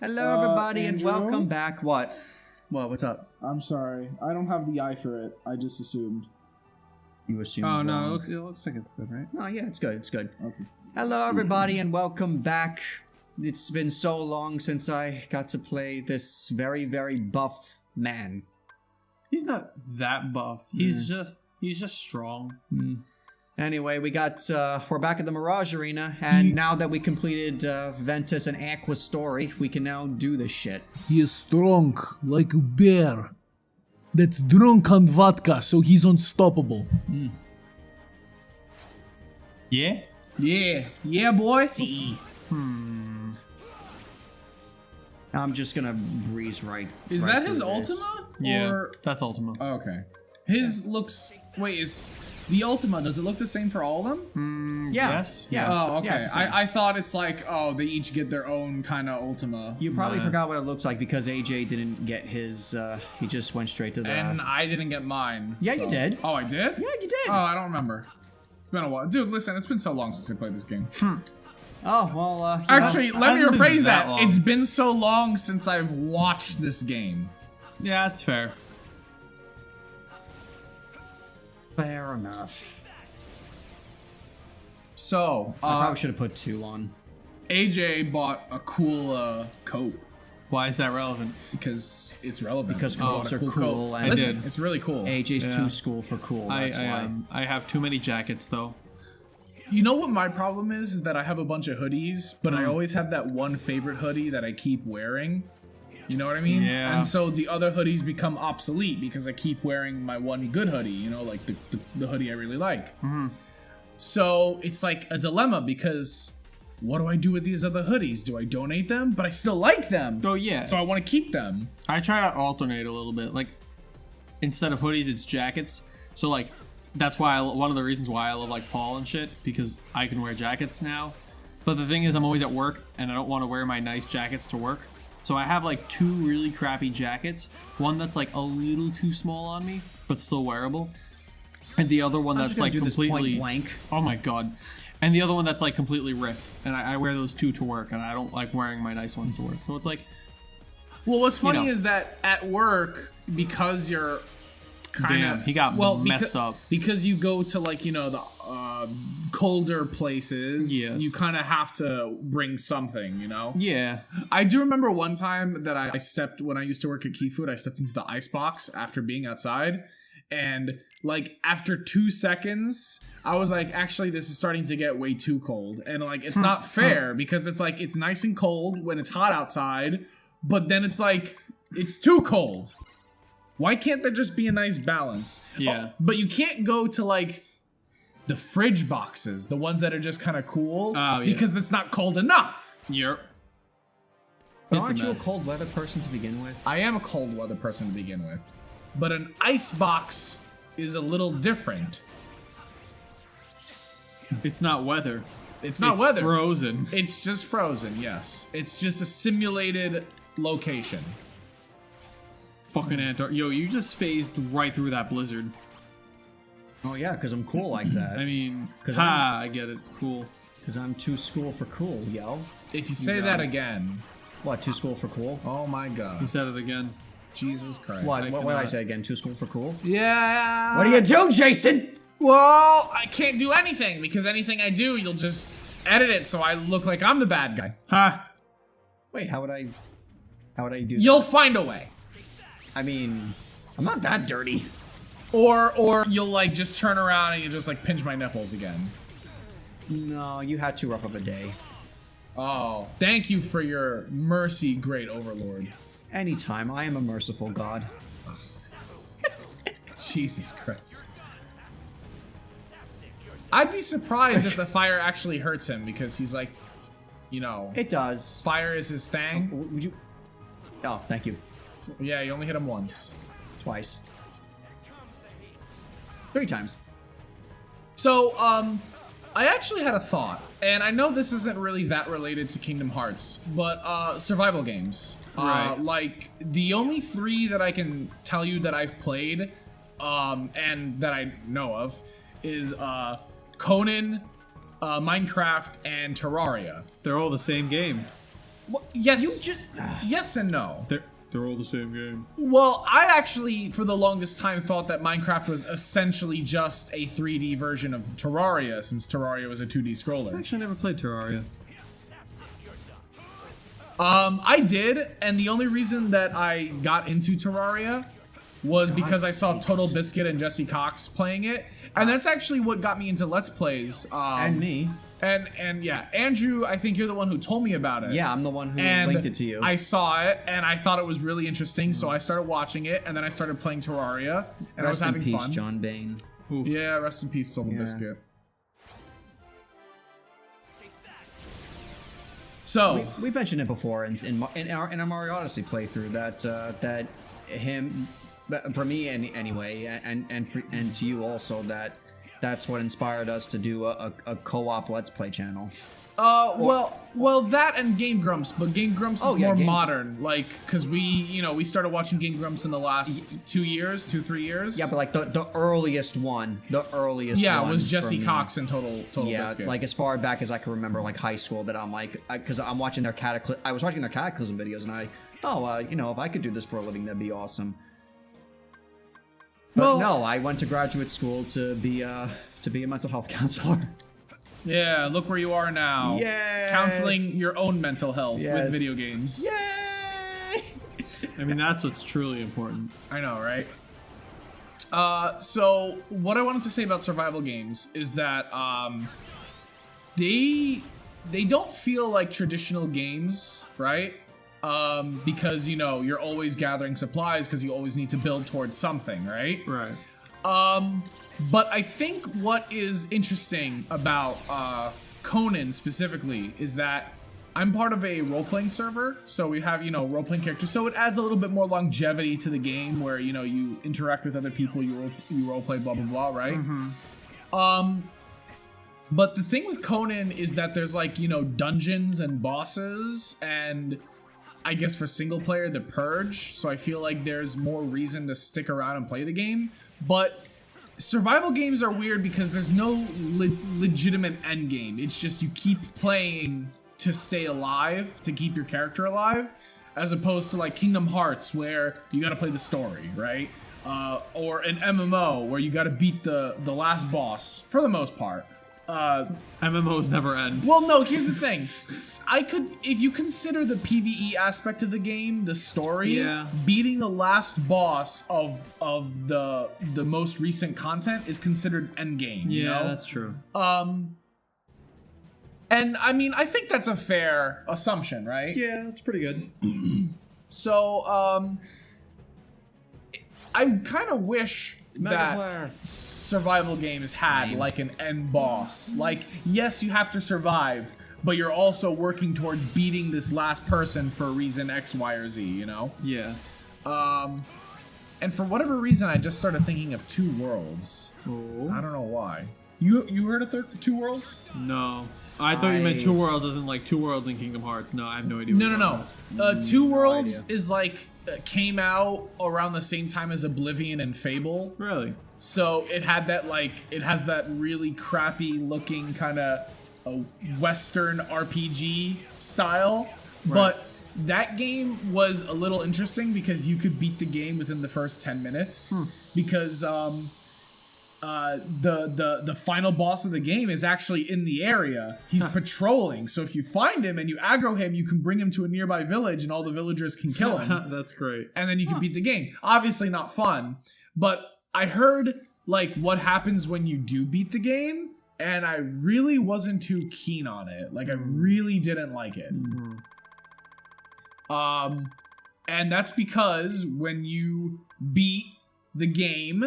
Hello, everybody, and Andrew? welcome back. What? What's up? I'm sorry. I don't have the eye for it. I just assumed. You assumed Oh, no, wrong. it looks like it's good, right? Oh, yeah, it's good. It's good. Okay. Hello, everybody, and welcome back. It's been so long since I got to play this very, very buff man. He's not that buff. He's just strong. Anyway, we're back at the Mirage Arena, and now that we completed Ventus and Aqua's story, we can now do this shit. He is strong, like a bear. That's drunk on vodka, so he's unstoppable. Yeah? Yeah, boy. I'm just gonna breeze right. Is right that his through this. Ultima? Yeah, Or... that's Ultima. Oh, okay. His looks... Wait, is... The Ultima, does it look the same for all of them? Yeah. Yes. Yeah. Oh, okay. Yeah, it's the same. I thought it's like, oh, they each get their own kind of Ultima. You probably forgot what it looks like because AJ didn't get his, he just went straight to the... And I didn't get mine. Yeah, you did. Oh, I did? Yeah, you did. Oh, I don't remember. It's been a while. Dude, listen, it's been so long since I played this game. Oh, well, Actually, let me hasn't been rephrase that that. long. It's been so long since I've watched this game. Yeah, that's fair. fair enough. So, I probably should have put 2 on. AJ bought a cool coat Why is that relevant? because it's relevant. Because He bought coats a are cool cool, coat. and Listen, did. it's really cool. AJ's Yeah. too school for cool, that's why. I have too many jackets, though. You know what my problem is that I have a bunch of hoodies, but I always have that one favorite hoodie that I keep wearing. You know what I mean? Yeah. And so the other hoodies become obsolete because I keep wearing my one good hoodie, you know, like the hoodie I really like. So it's like a dilemma because what do I do with these other hoodies? Do I donate them? But I still like them. Oh, yeah. So I want to keep them. I try to alternate a little bit. Like, instead of hoodies, it's jackets. So, like, that's why one of the reasons why I love, like, fall and shit, because I can wear jackets now. But the thing is, I'm always at work, and I don't want to wear my nice jackets to work. So I have, like, 2 really crappy jackets. One that's, like, a little too small on me, but still wearable. And the other one I'm that's, just gonna like, do this point completely... blank. Oh, my God. And the other one that's, like, completely ripped. And I wear those 2 to work, and I don't like wearing my nice ones to work. So it's like... Well, what's funny know. is that at work, because you're kind Damn, of he got messed up. because you go to, like, you know, the colder places. Yes. You kind of have to bring something, you know. Yeah. I do remember one time that I stepped when I used to work at Key Food. I stepped into the ice box after being outside, and like after 2 seconds, I was like, actually, this is starting to get way too cold, and like it's not fair because it's like it's nice and cold when it's hot outside, but then it's like it's too cold. Why can't there just be a nice balance? Yeah. Oh, but you can't go to like the fridge boxes, the ones that are just kind of cool, Oh, yeah. because it's not cold enough. Yep. But It's a aren't you a mess. cold weather person to begin with? I am a cold weather person to begin with, but an ice box is a little different. It's not weather. It's not weather. Frozen. It's just frozen, yes. It's just a simulated location. Fucking Antarctica. Yo, you just phased right through that blizzard. Oh yeah, because I'm cool like that. I mean, 'Cause I get it. Cool. Because I'm too school for cool, yo. If you say that again, What, too school for cool? oh my He god. said it again. Jesus Christ. What did I cannot. say again? Too school for cool? Yeah. What do you do, Jason? Well, I can't do anything because anything I do, you'll just edit it so I look like I'm the bad guy. Ha! Wait, how would I do You'll find a way. that? I mean, I'm not that dirty. Or you'll like just turn around and you just like pinch my nipples again. No, you had too rough of a day. Oh, thank you for your mercy, great overlord. Anytime, I am a merciful god. Jesus Christ. I'd be surprised if the fire actually hurts him because he's like, you know, It does. fire is his thing. Would you? Oh, thank you. Yeah, you only hit him once. Twice. 3 times. So, I actually had a thought, and I know this isn't really that related to Kingdom Hearts, but survival games. Right. Like the only 3 that I can tell you that I've played, and that I know of, is Conan, Minecraft, and Terraria. They're all the same game. Yes. Yes and no. They're all the same game. Well, I actually, for the longest time, thought that Minecraft was essentially just a 3D version of Terraria, since Terraria was a 2D scroller. Actually, I never played Terraria. I did, and the only reason that I got into Terraria was because I saw Total Biscuit and Jesse Cox playing it, and that's actually what got me into Let's Plays. And me. And yeah, Andrew, I think you're the one who told me about it. Yeah, I'm the one who And linked it to you. I saw it, and I thought it was really interesting, so I started watching it, and then I started playing Terraria, and I was Rest in having peace, fun. John Bain. Oof. Yeah, rest in peace, Total Yeah. Biscuit. So We mentioned it before in our Mario Odyssey playthrough that him, for me anyway, and to you also, that's what inspired us to do a co-op Let's Play channel. well, that and Game Grumps, but Game Grumps is more Game- modern, like, because we started watching Game Grumps in the last 3 years. Yeah, but like the earliest one, Yeah, one was for Jesse me. Cox and Total Yeah, Biscuit. like as far back as I can remember, like high school, that I'm like, because I'm watching their I was watching their Cataclysm videos, and if I could do this for a living, that'd be awesome. But Well- no, I went to graduate school to be a mental health counselor. Yeah, look where you are now. Yay! Counseling your own mental health Yes. with video games. Yay! I mean, that's what's truly important. I know, right? So what I wanted to say about survival games is that they don't feel like traditional games, right? Because you're always gathering supplies because you always need to build towards something, right? Right. But I think what is interesting about Conan specifically is that I'm part of a role-playing server, so we have, role-playing characters, so it adds a little bit more longevity to the game where, you interact with other people, you role-play, blah, blah, blah, right? But the thing with Conan is that there's, like, dungeons and bosses, and I guess for single player, the Purge, so I feel like there's more reason to stick around and play the game, but survival games are weird because there's no legitimate end game. It's just you keep playing to stay alive, to keep your character alive, as opposed to like Kingdom Hearts where you gotta play the story, right? Or an MMO where you gotta beat the last boss for the most part. MMOs never end. Well, no, here's the thing. If you consider the PvE aspect of the game, the story, Yeah. beating the last boss of the most recent content is considered endgame. Yeah, that's true. And I mean, I think that's a fair assumption, right? Yeah, that's pretty good. So, I kind of wish that Megaplayer. survival games had like an end boss. Like, yes, you have to survive, but you're also working towards beating this last person for reason X, Y, or Z, Yeah. And for whatever reason, I just started thinking of Two Worlds. Oh. I don't know why. You heard of Two Worlds? No. I thought you meant Two Worlds as in like Two Worlds in Kingdom Hearts. No, I have no idea. No. Two Worlds idea. is like came out around the same time as Oblivion and Fable. Really? So it had that it has that really crappy looking kind of a Western RPG style, but that game was a little interesting because you could beat the game within the first 10 minutes because the final boss of the game is actually in the area. He's patrolling, so if you find him and you aggro him, you can bring him to a nearby village and all the villagers can kill him. That's great. And then you can beat the game. Obviously not fun, but I heard like what happens when you do beat the game, and I really wasn't too keen on it. Like I really didn't like it. And that's because when you beat the game,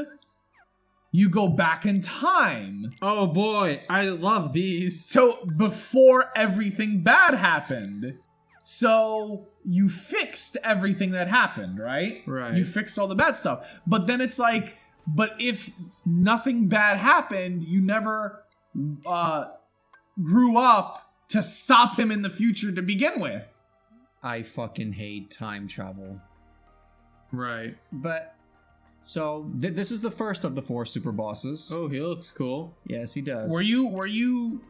you go back in time. Oh boy, I love these. So before everything bad happened. So you fixed everything that happened, right? Right. You fixed all the bad stuff. But then it's like, but if nothing bad happened, you never grew up to stop him in the future to begin with. I fucking hate time travel. Right. But so this is the first of the 4 super bosses. Oh, he looks cool. Yes, he does. Were you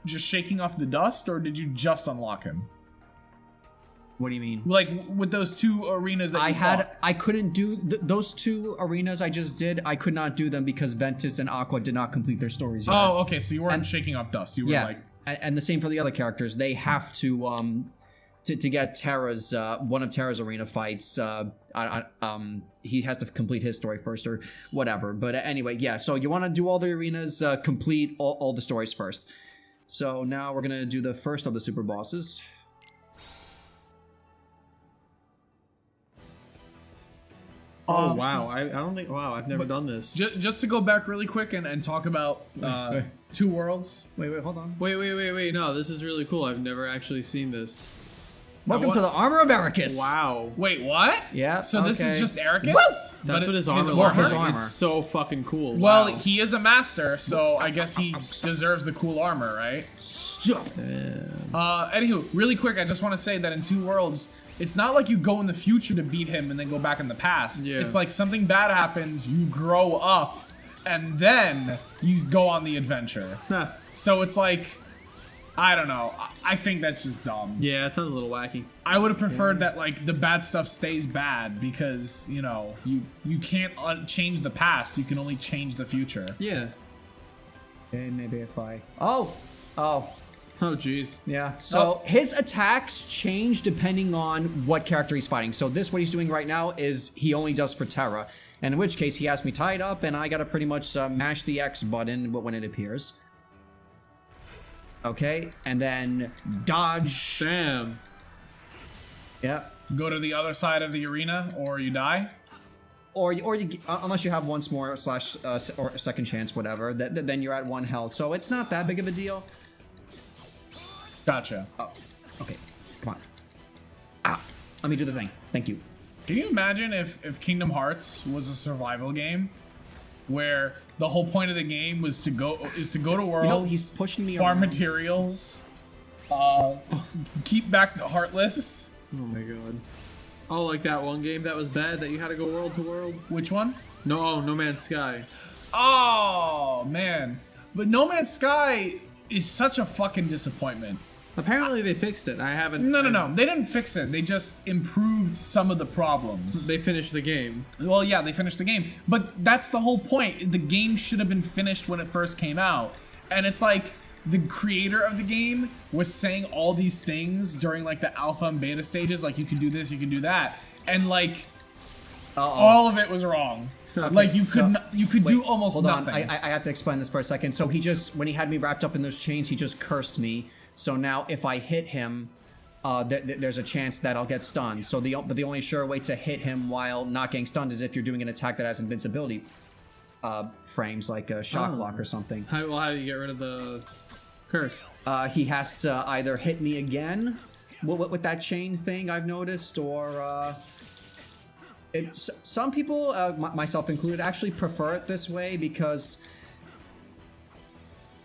just shaking off the dust, or did you just unlock him? What do you mean? Like with those 2 arenas that I couldn't do those 2 arenas I just did. I could not do them because Ventus and Aqua did not complete their stories yet. Oh, okay. So you weren't shaking off dust. You were like. And the same for the other characters. They have to get Terra's one of Terra's arena fights. He has to complete his story first or whatever. But anyway, yeah. So you want to do all the arenas, complete all the stories first. So now we're gonna do the first of the super bosses. Oh wow! I don't think. Wow, I've never done this. Just to go back really quick and talk about 2 worlds. Wait, hold on. Wait! No, this is really cool. I've never actually seen this. Welcome to the Armor of Ericus. Wow. Wait, what? Yeah. So this is just Ericus? That's what his armor looks his like. armor. It's so fucking cool. Well, wow. he is a master, so I guess he deserves the cool armor, right? Stop. Anywho, really quick, I just want to say that in 2 worlds, it's not like you go in the future to beat him and then go back in the past. Yeah. It's like something bad happens, you grow up, and then you go on the adventure. Huh. So it's like, I don't know. I think that's just dumb. Yeah, it sounds a little wacky. I would have preferred that like the bad stuff stays bad because, you know, you can't change the past. You can only change the future. Yeah. Okay, maybe if I... Oh! Oh, jeez. Yeah. So his attacks change depending on what character he's fighting. So this, what he's doing right now, is he only does for Terra. And in which case, he has me tied up, and I gotta pretty much mash the X button when it appears. Okay, and then dodge. Damn. Yeah. Go to the other side of the arena, or you die. Or you unless you have once more slash or a second chance, whatever. Then you're at 1 health. So it's not that big of a deal. Gotcha. Oh, okay. Come on. Ah, let me do the thing. Thank you. Can you imagine if Kingdom Hearts was a survival game, where the whole point of the game was to go to worlds, he's pushing me farm around. materials, keep back the Heartless. Oh my god. Oh, like that one game that was bad that you had to go world to world? Which one? No Man's Sky. Oh man, but No Man's Sky is such a fucking disappointment. Apparently they fixed it. I haven't... No. They didn't fix it. They just improved some of the problems. They finished the game. Well, yeah, they finished the game. But that's the whole point. The game should have been finished when it first came out. And it's like, the creator of the game was saying all these things during like the alpha and beta stages. Like, you can do this, you can do that. And like, all of it was wrong. Okay, like, you could do almost Hold nothing. on, I have to explain this for a second. So he just, when he had me wrapped up in those chains, he just cursed me. So now if I hit him, there's a chance that I'll get stunned. So but the only sure way to hit him while not getting stunned is if you're doing an attack that has invincibility frames, like a shock block or something. How do you get rid of the curse? He has to either hit me again with that chain thing I've noticed, or some people, myself included, actually prefer it this way because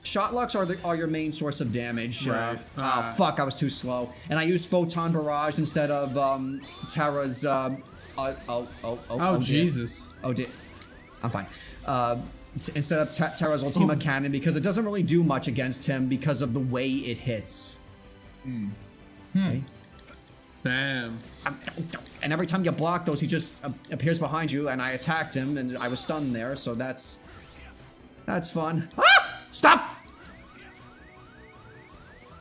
shot locks are your main source of damage. Right. Oh fuck, I was too slow, and I used Photon Barrage instead of Terra's. Oh Jesus! Oh dear, I'm fine. Instead of Terra's Ultima Cannon, because it doesn't really do much against him because of the way it hits. Okay. Damn. And every time you block those, he just appears behind you, and I attacked him, and I was stunned there, so that's fun. Ah! Stop!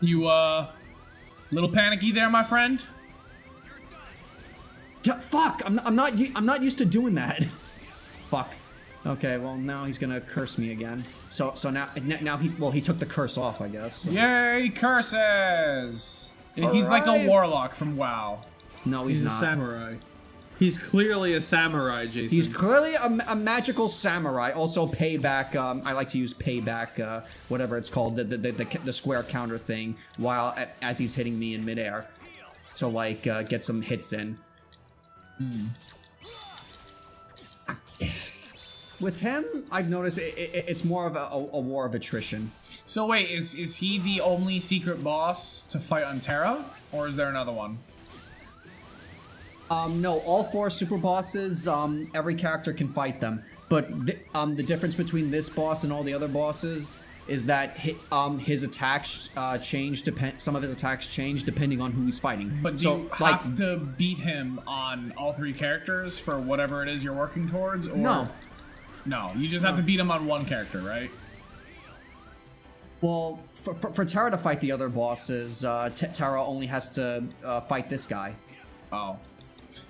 You, little panicky there, my friend? Fuck! I'm not used to doing that. Fuck. Okay, well now he's gonna curse me again. So now he took the curse off, I guess. So. Yay, curses! He's like a warlock from WoW. No, he's not. A samurai. He's clearly a samurai, Jason. He's clearly a magical samurai. Also, payback. I like to use payback, whatever it's called, the square counter thing, while as he's hitting me in midair. So like, get some hits in. With him, I've noticed it's more of a war of attrition. So wait, is he the only secret boss to fight on Terra, or is there another one? No, all 4 super bosses, every character can fight them. But the difference between this boss and all the other bosses is that his attacks change. Some of his attacks change depending on who he's fighting. But do you have to beat him on all 3 characters for whatever it is you're working towards? Or no. No, you just have to beat him on one character, right? Well, for Terra to fight the other bosses, Terra only has to fight this guy. Oh.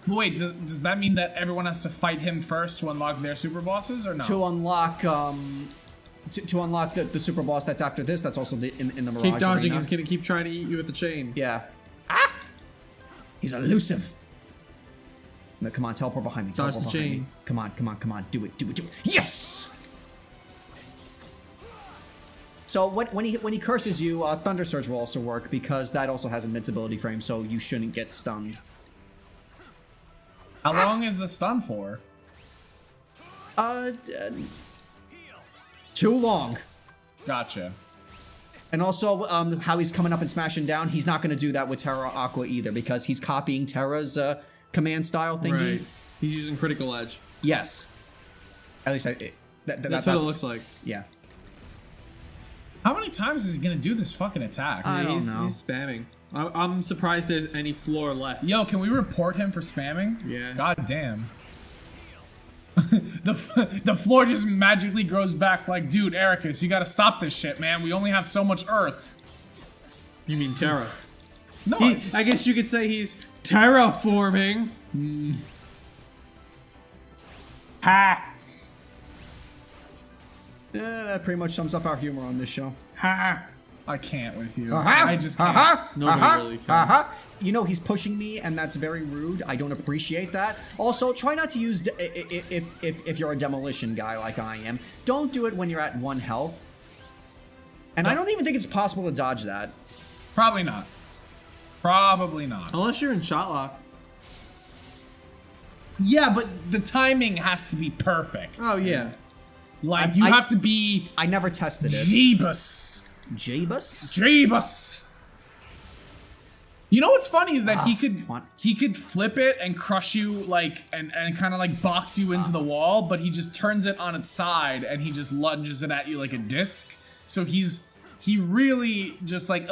But wait, does that mean that everyone has to fight him first to unlock their super bosses, or no? To unlock to unlock the super boss that's after this, that's also in the Mirage Keep dodging. Arena. He's gonna keep trying to eat you with the chain. Yeah. Ah! He's elusive. No, come on, teleport behind me. Dodge Teleport the behind chain. me. Come on, come on, come on. Do it, do it, do it. Yes! So when he curses you, Thunder Surge will also work because that also has invincibility frame, so you shouldn't get stunned. How long is the stun for? Too long. Gotcha. And also, how he's coming up and smashing down, he's not going to do that with Terra Aqua either because he's copying Terra's command style thingy. Right. He's using critical edge. Yes. At least That's what it looks like. Yeah. How many times is he gonna do this fucking attack? I don't He's know. spamming. I'm surprised there's any floor left. Yo, can we report him for spamming? Yeah. God damn. the floor just magically grows back like, dude, Ericus, you gotta stop this shit, man. We only have so much earth. You mean Terra? No, I guess you could say he's terraforming. Ha! Yeah, that pretty much sums up our humor on this show. Ha! I can't with you. Uh-huh. I just can't. Nobody really can. You know, he's pushing me, and that's very rude. I don't appreciate that. Also, try not to use, if you're a demolition guy like I am, don't do it when you're at 1 health. And I don't even think it's possible to dodge that. Probably not. Probably not. Unless you're in shot lock. Yeah, but the timing has to be perfect. Oh yeah. Like, you have to be I never tested it. Jeebus. Jeebus? Jeebus. You know what's funny is that what? he could flip it and crush you, like, and kind of like box you into the wall, but he just turns it on its side and he just lunges it at you like a disc. So he really just like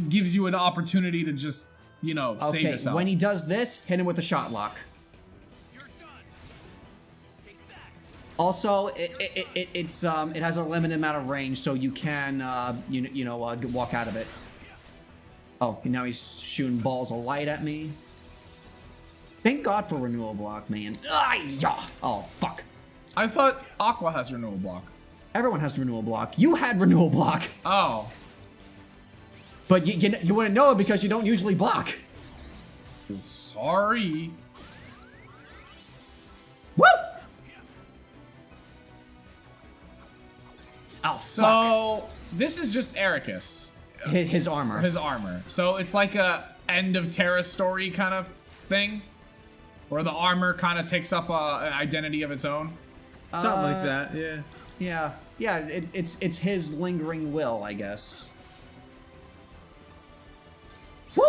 gives you an opportunity to just, you know, save Okay, yourself. when he does this, hit him with a shot lock. Also, it has a limited amount of range, so you can walk out of it. Oh, now he's shooting balls of light at me. Thank God for renewal block, man. Oh fuck! I thought Aqua has renewal block. Everyone has renewal block. You had renewal block, Oh, but you wouldn't know it because you don't usually block. sorry. Woo! Oh, So this is just Ericus. his armor. His armor. So it's like a end of Terra story kind of thing, where the armor kind of takes up an identity of its own. Something like that, yeah. Yeah. It's his lingering will, I guess. Woo!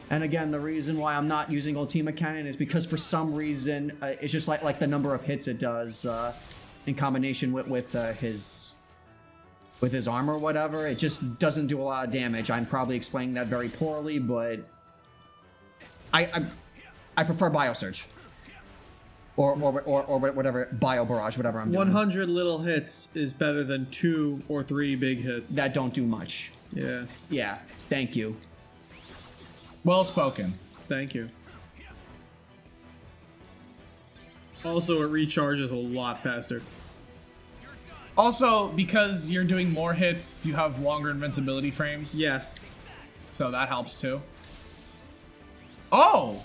And again, the reason why I'm not using Ultima Cannon is because for some reason it's just like the number of hits it does in combination with his armor or whatever. It just doesn't do a lot of damage. I'm probably explaining that very poorly, but I prefer Biosurge or whatever, Bio Barrage, whatever I'm doing. 100 little hits is better than 2 or 3 big hits. That don't do much. Yeah. Yeah, thank you. Well spoken. Thank you. Also, it recharges a lot faster. Also, because you're doing more hits, you have longer invincibility frames. Yes. So that helps too. Oh!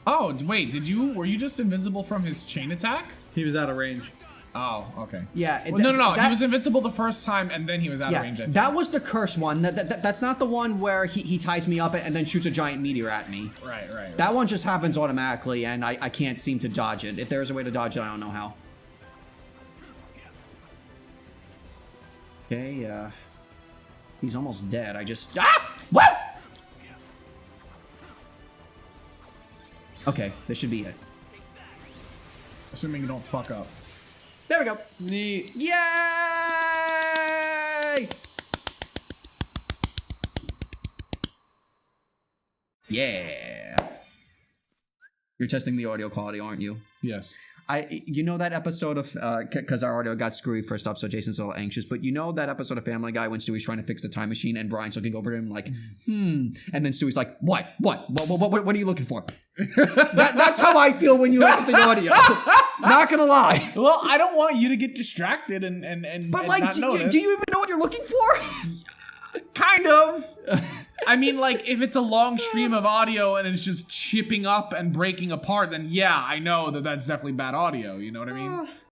Oh, wait, were you just invincible from his chain attack? He was out of range. Oh, okay. Yeah. Well, no. He was invincible the first time, and then he was out of range, I think. That was the curse one. That's not the one where he ties me up and then shoots a giant meteor at me. Right. That one just happens automatically, and I can't seem to dodge it. If there's a way to dodge it, I don't know how. Okay, he's almost dead. Woo! Okay, this should be it. Assuming you don't fuck up. There we go. Neat. Yay! Yeah. You're testing the audio quality, aren't you? Yes. You know that episode of because our audio got screwy first up, so Jason's a little anxious. But you know that episode of Family Guy when Stewie's trying to fix the time machine and Brian's looking over at him like, and then Stewie's like, what are you looking for? That's how I feel when you look at the audio. Not gonna lie. Well, I don't want you to get distracted and But like, not notice. do you even know what you're looking for? Kind of. I mean, like, if it's a long stream of audio and it's just chipping up and breaking apart, then yeah, I know that that's definitely bad audio. You know what I mean?